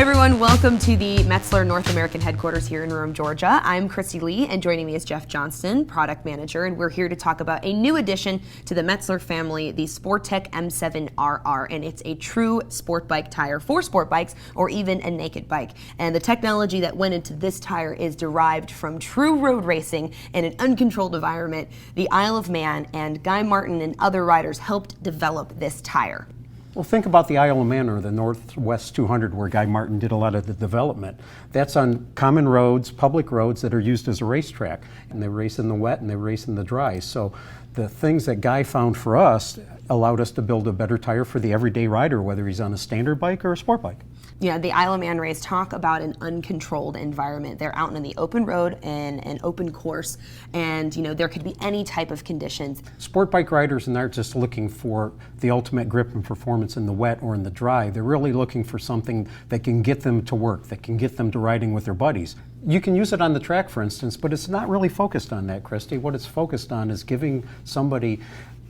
everyone, welcome to the Metzeler North American headquarters here in Rome, Georgia. I'm Christy Lee, and joining me is Jeff Johnston, product manager, and we're here to talk about a new addition to the Metzeler family, the Sportec M7 RR, and it's a true sport bike tire for sport bikes or even a naked bike. And the technology that went into this tire is derived from true road racing in an uncontrolled environment. The Isle of Man and Guy Martin and other riders helped develop this tire. Well, think about the Isle of Man or the Northwest 200 where Guy Martin did a lot of the development. That's on common roads, public roads that are used as a racetrack. And they race in the wet and they race in the dry. So the things that Guy found for us allowed us to build a better tire for the everyday rider, whether he's on a standard bike or a sport bike. Yeah, the Isle of Man race talk about an uncontrolled environment. They're out on the open road and an open course, and there could be any type of conditions. Sport bike riders aren't just looking for the ultimate grip and performance in the wet or in the dry. They're really looking for something that can get them to work, that can get them to riding with their buddies. You can use it on the track, for instance, but it's not really focused on that, Christy. What it's focused on is giving somebody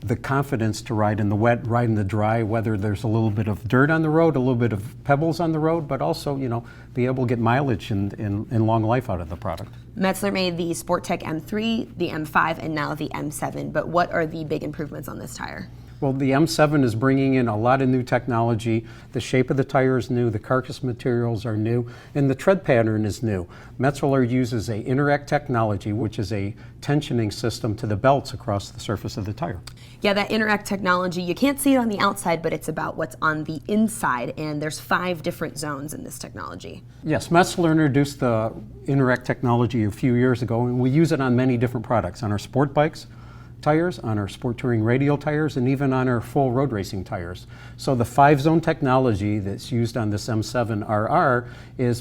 the confidence to ride in the wet, ride in the dry, whether there's a little bit of dirt on the road, a little bit of pebbles on the road, but also, be able to get mileage and long life out of the product. Metzeler made the Sportec M3, the M5, and now the M7, but what are the big improvements on this tire? Well, the M7 is bringing in a lot of new technology. The shape of the tire is new, the carcass materials are new, and the tread pattern is new. Metzeler uses a Interact technology, which is a tensioning system to the belts across the surface of the tire. Yeah, that Interact technology, you can't see it on the outside, but it's about what's on the inside, and there's 5 different zones in this technology. Yes, Metzeler introduced the Interact technology a few years ago, and we use it on many different products, on our sport bikes, tires, on our sport touring radial tires, and even on our full road racing tires. So the 5-zone technology that's used on this M7 RR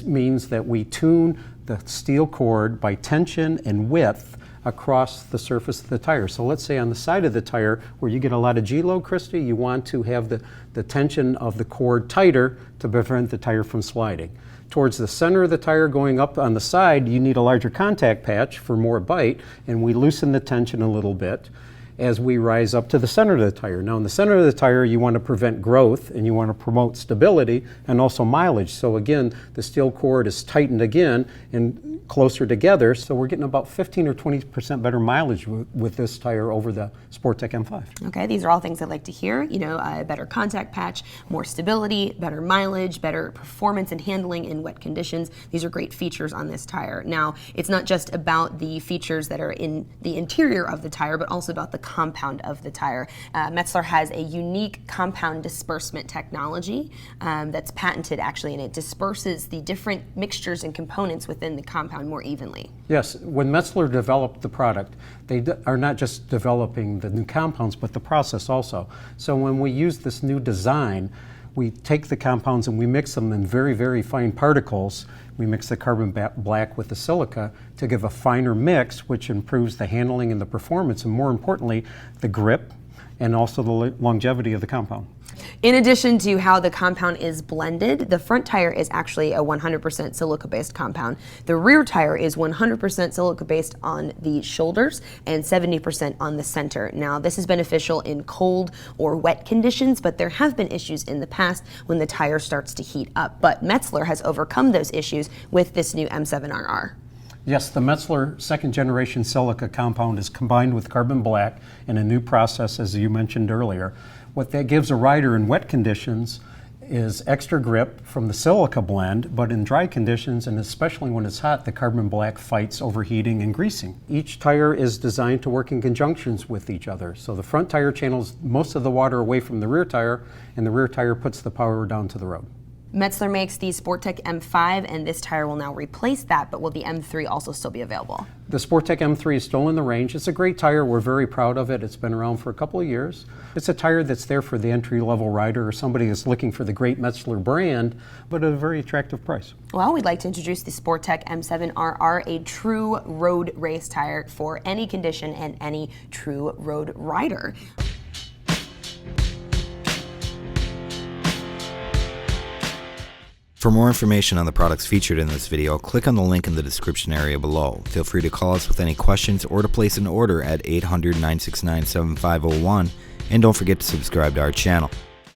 means that we tune the steel cord by tension and width across the surface of the tire. So let's say on the side of the tire where you get a lot of G-load, Christy, you want to have the tension of the cord tighter to prevent the tire from sliding. Towards the center of the tire going up on the side, you need a larger contact patch for more bite, and we loosen the tension a little bit as we rise up to the center of the tire. Now in the center of the tire, you want to prevent growth and you want to promote stability and also mileage. So again, the steel cord is tightened again and closer together, so we're getting about 15 or 20% better mileage with this tire over the Sportec M5. Okay, these are all things I'd like to hear. A better contact patch, more stability, better mileage, better performance and handling in wet conditions. These are great features on this tire. Now, it's not just about the features that are in the interior of the tire, but also about the compound of the tire. Metzeler has a unique compound disbursement technology that's patented actually, and it disperses the different mixtures and components within the compound more evenly. Yes, when Metzeler developed the product, they are not just developing the new compounds, but the process also. So when we use this new design, we take the compounds and we mix them in very, very fine particles. We mix the carbon black with the silica to give a finer mix, which improves the handling and the performance, and more importantly, the grip and also the longevity of the compound. In addition to how the compound is blended, the front tire is actually a 100% silica-based compound. The rear tire is 100% silica-based on the shoulders and 70% on the center. Now, this is beneficial in cold or wet conditions, but there have been issues in the past when the tire starts to heat up. But Metzeler has overcome those issues with this new M7 RR. Yes, the Metzeler second-generation silica compound is combined with carbon black in a new process, as you mentioned earlier. What that gives a rider in wet conditions is extra grip from the silica blend, but in dry conditions, and especially when it's hot, the carbon black fights overheating and greasing. Each tire is designed to work in conjunctions with each other. So the front tire channels most of the water away from the rear tire, and the rear tire puts the power down to the road. Metzeler makes the Sportec M5, and this tire will now replace that, but will the M3 also still be available? The Sportec M3 is still in the range. It's a great tire. We're very proud of it. It's been around for a couple of years. It's a tire that's there for the entry-level rider or somebody that's looking for the great Metzeler brand, but at a very attractive price. Well, we'd like to introduce the Sportec M7 RR, a true road race tire for any condition and any true road rider. For more information on the products featured in this video, click on the link in the description area below. Feel free to call us with any questions or to place an order at 800-969-7501, and don't forget to subscribe to our channel.